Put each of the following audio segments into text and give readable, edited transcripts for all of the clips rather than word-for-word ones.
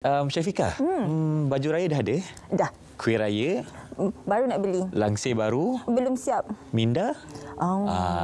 Syafiqah, baju raya dah ada? Dah. Kuih raya? Baru nak beli. Langsir baru? Belum siap. Minda?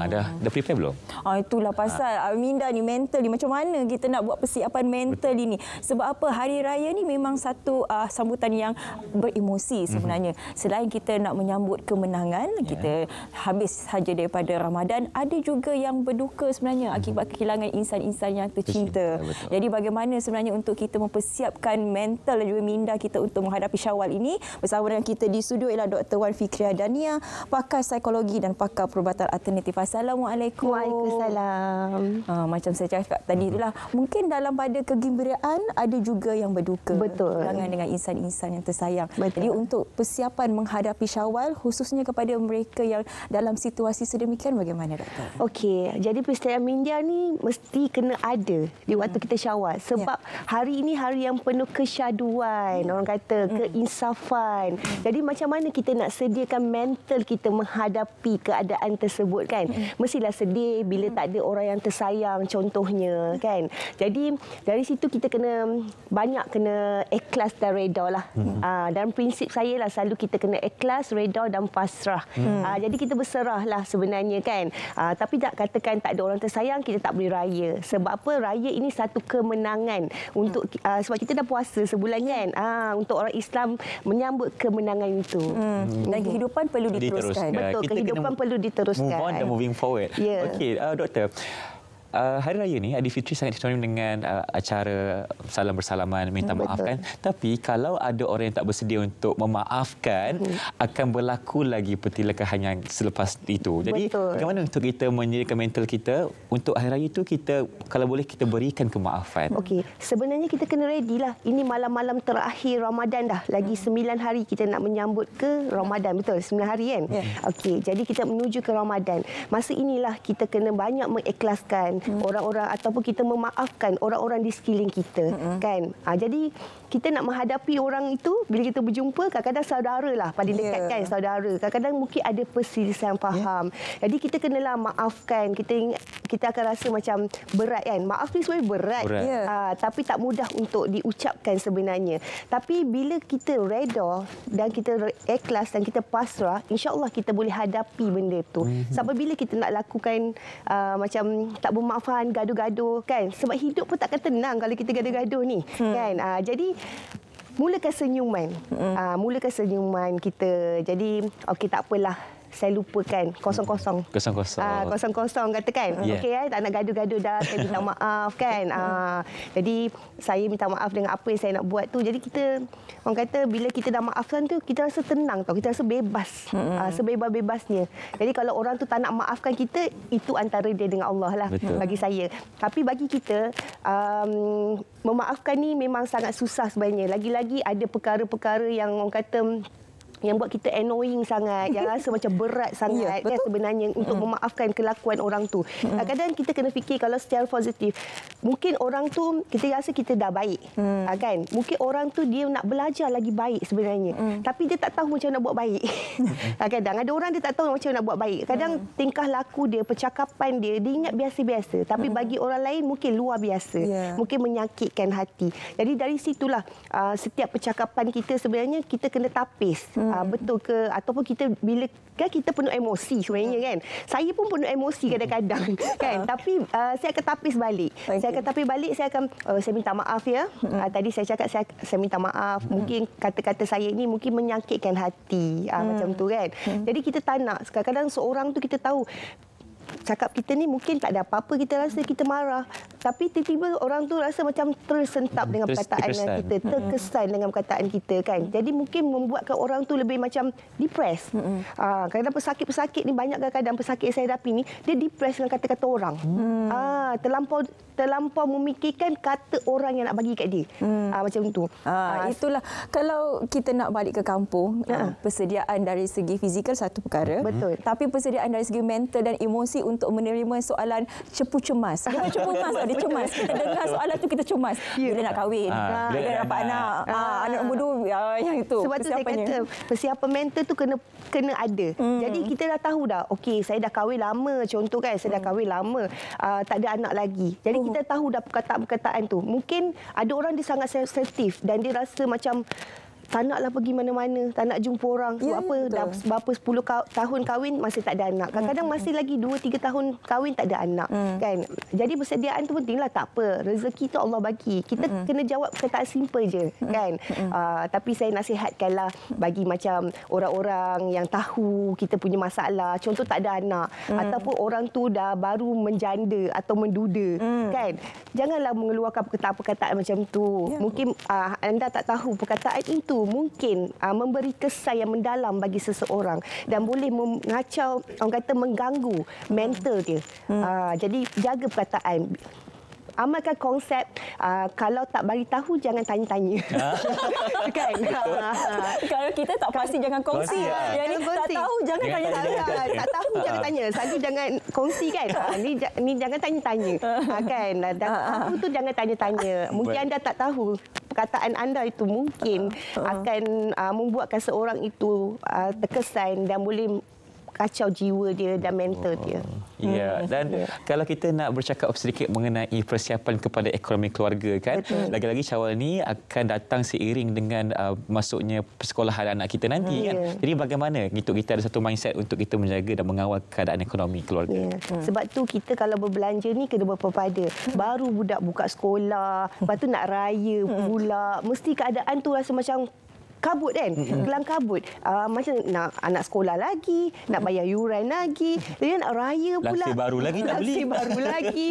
Dah prepare belum? Itulah pasal Minda ni mental ni. Macam mana kita nak buat persiapan mental ini? Sebab apa? Hari Raya ni memang satu sambutan yang beremosi sebenarnya. Selain kita nak menyambut kemenangan, kita habis saja daripada Ramadan, ada juga yang berduka sebenarnya akibat kehilangan insan-insan yang tercinta. Jadi bagaimana sebenarnya untuk kita mempersiapkan mental dan juga minda kita untuk menghadapi Syawal ini? Bersama dengan kita di studio ialah Dr. Wan Fikriah Dania, pakar psikologi dan pakar perubatan alternatif. Assalamualaikum. Waalaikumsalam. Macam saya cakap tadi itulah, mungkin dalam pada kegembiraan ada juga yang berduka. Betul. Kehilangan dengan insan-insan yang tersayang. Betul. Jadi untuk persiapan menghadapi Syawal, khususnya kepada mereka yang dalam situasi sedemikian, bagaimana doktor? Okey, jadi persiapan minda ni mesti kena ada di waktu kita Syawal. Sebab hari ini hari yang penuh kesyaduan, orang kata keinsafan. Jadi macam mana kita nak sediakan mental kita menghadapi keadaan tersebut kan? Mestilah sedih bila tak ada orang yang tersayang contohnya kan. Jadi dari situ kita banyak kena ikhlas dan reda lah. Dan prinsip saya lah selalu kita kena ikhlas, reda dan pasrah. Jadi kita berserah lah sebenarnya kan. Tapi tak katakan tak ada orang tersayang kita tak boleh raya. Sebab apa? Raya ini satu kemenangan untuk sebab kita dah puasa sebulan kan. Untuk orang Islam menyambut kemenangan itu. Dan kehidupan perlu diteruskan. Betul, kita kehidupan perlu diteruskan. Move on dan moving forward. Okey, doktor. Hari Raya ni Aidilfitri sangat sinonim dengan acara salam bersalaman, minta maaf kan. Tapi kalau ada orang yang tak bersedia untuk memaafkan, akan berlaku lagi pertilakahan yang selepas itu. Jadi bagaimana untuk kita menyediakan mental kita untuk Hari Raya itu, kita kalau boleh kita berikan kemaafan. Okey, sebenarnya kita kena ready lah. Ini malam-malam terakhir Ramadan dah. Lagi 9 hari kita nak menyambut ke Ramadan. Betul, 9 hari kan? Okey, jadi kita menuju ke Ramadan. Masa inilah kita kena banyak mengikhlaskan orang-orang ataupun kita memaafkan orang-orang di sekeliling kita kan. Jadi kita nak menghadapi orang itu bila kita berjumpa, kadang-kadang saudara lah paling dekat kan, saudara. Kadang-kadang mungkin ada perselisihan faham. Jadi kita kenalah maafkan. Kita akan rasa macam berat kan. Maaf ni sebenarnya berat. Tapi tak mudah untuk diucapkan sebenarnya. Tapi bila kita reda dan kita ikhlas dan kita pasrah, insya-Allah kita boleh hadapi benda tu. Sampai bila kita nak lakukan macam tak bermaafan, gaduh-gaduh kan. Sebab hidup pun takkan tenang kalau kita gaduh-gaduh ni kan. Jadi mulakan senyuman. Mulakan senyuman kita. Jadi okey, tak apalah, saya lupakan kosong-kosong. Kosong-kosong katakan. Okey, tak nak gaduh-gaduh dah, saya minta maaf kan. Jadi saya minta maaf dengan apa yang saya nak buat tu. Jadi kita, orang kata bila kita dah maafkan tu, kita rasa tenang tau. Kita rasa bebas. Sebebas-bebasnya. Jadi kalau orang tu tak nak maafkan kita, itu antara dia dengan Allah lah. Bagi saya. Tapi bagi kita, memaafkan ni memang sangat susah sebenarnya. Lagi-lagi ada perkara-perkara yang orang kata yang buat kita annoying sangat, yang rasa macam berat sangat kan sebenarnya untuk memaafkan kelakuan orang tu. Kadang-kadang kita kena fikir kalau secara positif, mungkin orang tu kita rasa kita dah baik kan. Mungkin orang tu dia nak belajar lagi baik sebenarnya, tapi dia tak tahu macam nak buat baik. Kadang ada orang dia tak tahu macam nak buat baik. Kadang tingkah laku dia, percakapan dia ingat biasa-biasa, tapi bagi orang lain mungkin luar biasa, mungkin menyakitkan hati. Jadi dari situlah setiap percakapan kita sebenarnya kita kena tapis. Betul ke, ataupun kita bila kan kita penuh emosi sebenarnya kan. Saya pun penuh emosi kadang-kadang kan. Tapi saya akan tapis balik. Saya akan tapis balik, saya akan saya minta maaf ya. Tadi saya cakap saya minta maaf. Mungkin kata-kata saya ini mungkin menyakitkan hati macam tu kan. Jadi kita tak nak kadang-kadang seorang tu kita tahu cakap kita ni mungkin tak ada apa-apa, kita rasa kita marah, tapi tiba-tiba orang tu rasa macam tersentap dengan perkataan kita, terkesan dengan perkataan kita kan. Jadi mungkin membuatkan orang tu lebih macam depres. Kadang-kadang pesakit-pesakit ni, banyak kadang-kadang pesakit saya hadapi ni, dia depres dengan kata-kata orang. Terlampau memikirkan kata orang yang nak bagi kat dia. Macam tu. Itulah, kalau kita nak balik ke kampung, persediaan dari segi fizikal satu perkara. Betul. Tapi persediaan dari segi mental dan emosi untuk menerima soalan cepu cemas. Bukan cepu cemas, dia cemas. Kita dengar soalan tu kita cemas. Bila nak kahwin, bila dapat anak, anak nombor 2, yang itu. Sebab tu saya kata persiapan mental tu kena ada. Jadi kita dah tahu dah, okey saya dah kahwin lama, contoh kan saya dah kahwin lama, tak ada anak lagi. Jadi kita tahu dah perkataan-perkataan tu. Mungkin ada orang dia sangat sensitif dan dia rasa macam tak naklah pergi mana-mana, tak nak jumpa orang. Sebab apa? Dah berapa 10 tahun kahwin masih tak ada anak. Kadang-kadang masih lagi 2-3 tahun kahwin tak ada anak. Kan? Jadi persediaan tu pentinglah, tak apa. Rezeki tu Allah bagi. Kita kena jawab perkataan simple je. Kan? Tapi saya nasihatkanlah bagi macam orang-orang yang tahu kita punya masalah. Contoh tak ada anak. Ataupun orang tu dah baru menjanda atau menduda. Kan? Janganlah mengeluarkan perkataan-perkataan macam tu. Mungkin anda tak tahu perkataan itu mungkin memberi kesan yang mendalam bagi seseorang dan boleh mengacau, orang kata mengganggu mental dia. Jadi jaga perkataan. Amalkan konsep kalau tak bagi tahu jangan tanya-tanya. Kan? Kalau kita tak pasti jangan kongsi. Yang ni tak tahu jangan tanya-tanya. Tak tahu jangan tanya. Selalu jangan kongsi kan. Ni jangan tanya-tanya. Kan? Dan tahu tu jangan tanya-tanya. Mungkin anda tak tahu perkataan anda itu mungkin akan membuatkan seorang itu terkesan dan boleh kacau jiwa dia dan mental dia. Ya, dan kalau kita nak bercakap sedikit mengenai persiapan kepada ekonomi keluarga kan, lagi-lagi Syawal ni akan datang seiring dengan masuknya persekolahan anak kita nanti kan. Jadi bagaimana untuk kita ada satu mindset untuk kita menjaga dan mengawal keadaan ekonomi keluarga. Sebab tu kita kalau berbelanja ni kena berpada. Baru budak buka sekolah, lepas tu nak raya pula, mesti keadaan tu rasa macam kabut kan, kelang kabut. Macam nak anak sekolah lagi, nak bayar yuran lagi, dia nak raya pula. Langsir baru lagi nak beli. Langsir baru lagi.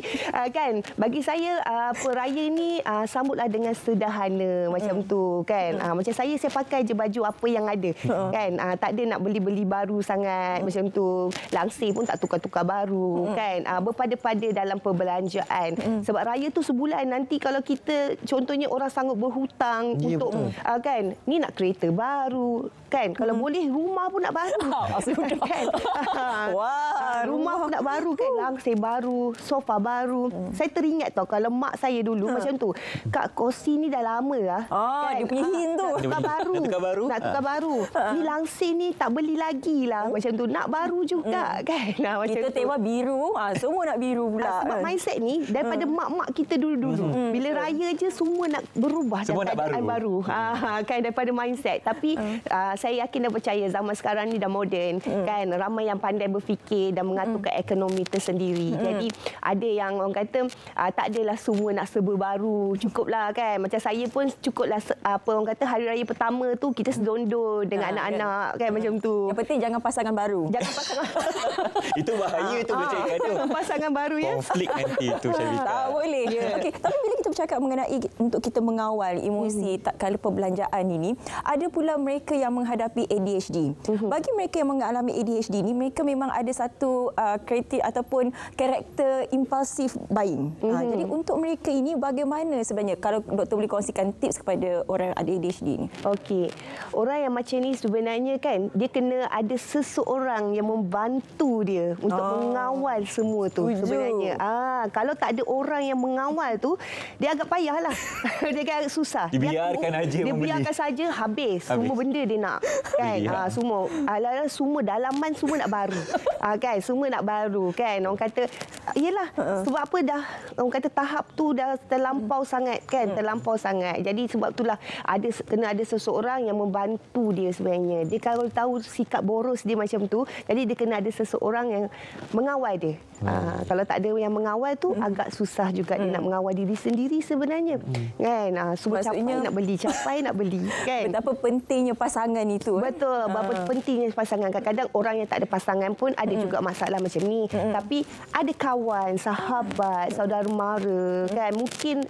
Kan, bagi saya raya ni sambutlah dengan sederhana macam tu kan. Macam saya pakai je baju apa yang ada kan. Tak ada nak beli-beli baru sangat macam tu. Langsir pun tak tukar-tukar baru kan. Berpada-pada dalam perbelanjaan. Sebab raya tu sebulan, nanti kalau kita contohnya orang sanggup berhutang untuk kan, ni nak kereta baru kan, kalau boleh rumah pun nak baru kan. Rumah pun nak baru kan, langsir baru, sofa baru. Saya teringat tau kalau mak saya dulu macam tu, kak kerusi ni dah lama lah kan? Dia punya hin tu nak tukar baru, nak tukar baru. Ni langsir ni tak beli lagi lah macam tu, nak baru juga kan. Macam kita tengok biru, semua nak biru pula. Sebab mindset ni daripada mak-mak kita dulu-dulu, bila raya je semua nak berubah, semua nak baru. Kan, daripada mindset. Tapi saya yakin dan percaya zaman sekarang ni dah moden kan, ramai yang pandai berfikir dan mengaturkan ekonomi tersendiri. Jadi ada yang orang kata tak adalah semua nak serba baru, cukuplah kan. Macam saya pun cukuplah apa orang kata hari raya pertama tu kita sedondor dengan anak-anak kan, macam tu. Yang penting jangan pasangan baru. Jangan pasangan. Itu bahaya tu macam itu. Pasangan baru ya. Konflik nanti tu Syarifah. Tak boleh. Okey, tapi bila kita bercakap mengenai untuk kita mengawal emosi tak kala perbelanjaan ini, ada pula mereka yang menghadapi ADHD. Bagi mereka yang mengalami ADHD ni, mereka memang ada satu kriteria ataupun karakter impulsif buying. Jadi untuk mereka ini bagaimana sebenarnya, kalau doktor boleh kongsikan tips kepada orang yang ada ADHD ni? Okey. Orang yang macam ni sebenarnya kan, dia kena ada seseorang yang membantu dia untuk mengawal semua tu sebenarnya. Kalau tak ada orang yang mengawal tu, dia agak payahlah. Dia agak susah. Dibiarkan aja dia membeli. biarkan saja habis. Semua benda dia nak kan. Semua semua dalaman semua nak baru. Kan, semua nak baru kan. Orang kata iyalah sebab apa dah orang kata tahap tu dah terlampau sangat kan, terlampau sangat. Jadi sebab itulah kena ada seseorang yang membantu dia sebenarnya. Dia kalau tahu sikap boros dia macam tu, jadi dia kena ada seseorang yang mengawal dia. Kalau tak ada yang mengawal tu agak susah juga dia nak mengawal diri sendiri sebenarnya. Kan? Semua capai nak beli, capai nak beli kan. Betapa pentingnya pasangan itu. Betul, berapa pentingnya pasangan. Kadang-kadang orang yang tak ada pasangan pun ada juga masalah macam ni. Tapi ada kawan, sahabat, saudara mara kan, mungkin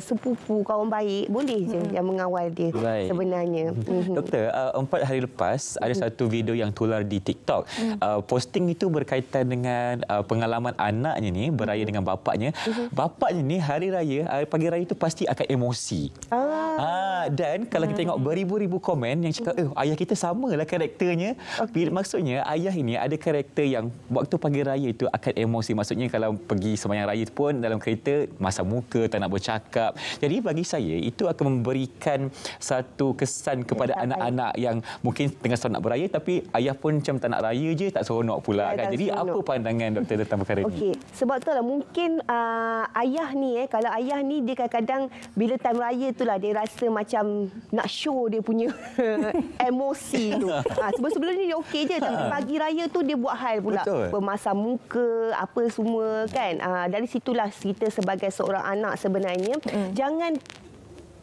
sepupu, kawan baik, boleh je yang mengawal dia. Baik. Sebenarnya. Doktor, 4 hari lepas ada satu video yang tular di TikTok. Posting itu berkaitan dengan pengalaman anaknya ni beraya dengan bapaknya. Bapaknya ni hari raya, pagi raya itu pasti akan emosi. Dan kalau kita tengok beribu-ribu komen yang cakap, ayah kita samalah karakternya. Maksudnya ayah ini ada karakter yang waktu pagi raya itu akan emosi. Maksudnya kalau pergi sembahyang raya pun dalam kereta masam muka, tak nak bercakap. Jadi bagi saya itu akan memberikan satu kesan kepada anak-anak yang mungkin tengah nak beraya tapi ayah pun macam tak nak raya je, tak seronok pula kan. Jadi apa pandangan doktor tentang perkara ini? Okey, sebab itulah mungkin ayah ni kalau ayah ni dia kadang-kadang bila time raya itulah dia rasa macam nak show dia punya emosi tu. Sebelum ni dia okey je tapi pagi raya tu dia buat hal pula. Pemasam muka, apa semua kan. Dari situlah kita sebagai seorang anak sebenarnya jangan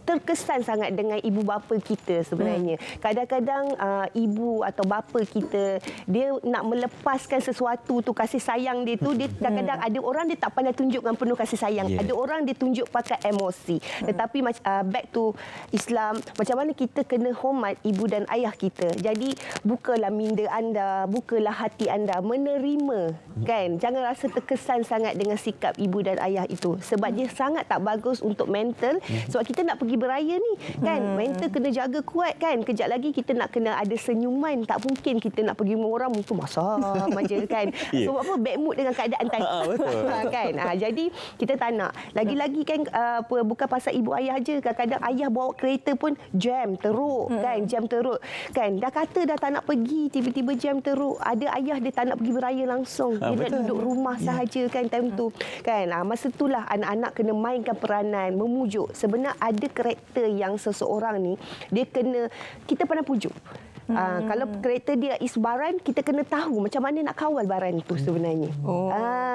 terkesan sangat dengan ibu bapa kita sebenarnya. Kadang-kadang ibu atau bapa kita dia nak melepaskan sesuatu tu, kasih sayang dia tu, dia kadang-kadang ada orang dia tak pandai tunjukkan penuh kasih sayang. Ada orang dia tunjuk pakai emosi. Tetapi back to Islam, macam mana kita kena hormat ibu dan ayah kita. Jadi bukalah minda anda, bukalah hati anda, menerima kan. Jangan rasa terkesan sangat dengan sikap ibu dan ayah itu sebab dia sangat tak bagus untuk mental. Sebab kita nak pergi beraya ni kan, mental kena jaga kuat kan. Kejap lagi kita nak kena ada senyuman, tak mungkin kita nak pergi rumah orang muka masam aja kan. Sebab apa, bad mood dengan keadaan tadi. Kan. Jadi kita tak nak. Lagi-lagi kan bukan pasal ibu ayah je, kadang-kadang ayah bawa kereta pun jam teruk kan, jam teruk kan. Dah kata dah tak nak pergi, tiba-tiba jam teruk. Ada ayah dia tak nak pergi beraya langsung. Dia nak duduk rumah sahaja kan time tu kan. Masa itulah anak-anak kena mainkan peranan, memujuk. Sebenarnya ada karakter yang seseorang ni dia kena kita pandai pujuk. Kalau karakter dia is baran, kita kena tahu macam mana nak kawal baran tu sebenarnya.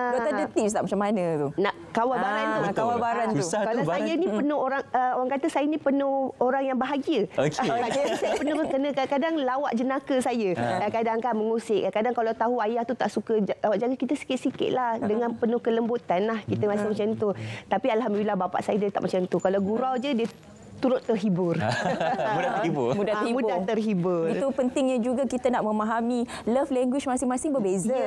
Doktor ada tips tak macam mana tu? Nak kawal baran tu. Kawal baran tu. Kalau saya ni penuh orang kata saya ni penuh orang yang bahagia. Jadi saya penuh kena kadang-kadang lawak jenaka saya. Kadang-kadang kan mengusik. Kadang kalau tahu ayah tu tak suka lawak jaga kita sikit-sikit lah dengan penuh kelembutan lah kita rasa macam tu. Tapi alhamdulillah bapak saya dia tak macam tu. Kalau gurau je dia turut terhibur. Mudah terhibur. Itu pentingnya juga kita nak memahami love language masing-masing berbeza.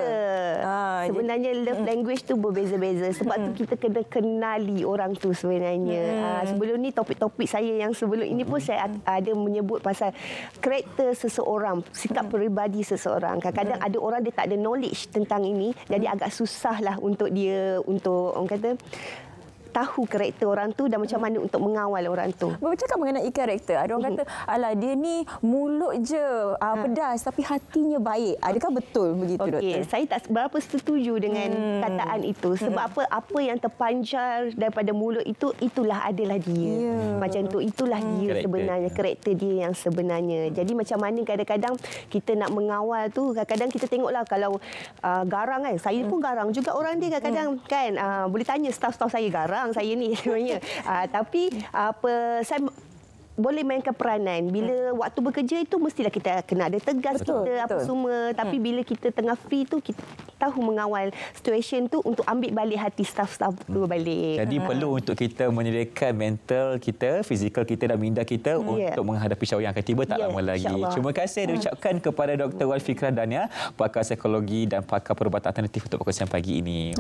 Sebenarnya love language tu berbeza-beza. Sebab tu kita kena kenali orang tu sebenarnya. Sebelum ni topik-topik saya yang sebelum ini pun saya ada menyebut pasal karakter seseorang, sikap peribadi seseorang. Kadang-kadang ada orang dia tak ada knowledge tentang ini, jadi agak susahlah untuk dia orang kata tahu karakter orang tu dan macam mana untuk mengawal orang tu. Bercakap mengenai karakter, ada orang kata, alah dia ni mulut je pedas tapi hatinya baik. Adakah betul begitu, doktor? Saya tak berapa setuju dengan kataan itu. Sebab apa yang terpancar daripada mulut itu, itulah adalah dia. Macam tu, itulah dia sebenarnya, karakter dia yang sebenarnya. Jadi macam mana kadang-kadang kita nak mengawal tu, kadang-kadang kita tengoklah kalau garang kan. Saya pun garang juga orang dia kadang-kadang kan. Boleh tanya staf-staf saya garang saya ni sebenarnya. Tapi saya boleh mainkan peranan. Bila waktu bekerja itu mestilah kita kena ada tegas kita apa semua. Tapi bila kita tengah free tu kita tahu mengawal situation tu untuk ambil balik hati staf-staf tu balik. Jadi perlu untuk kita menyediakan mental kita, fizikal kita dan minda kita untuk menghadapi syawal yang akan tiba tak lama lagi. Terima kasih diucapkan kepada Dr. Wan Fikrah Dania, pakar psikologi dan pakar perubatan alternatif untuk perkongsian pagi ini.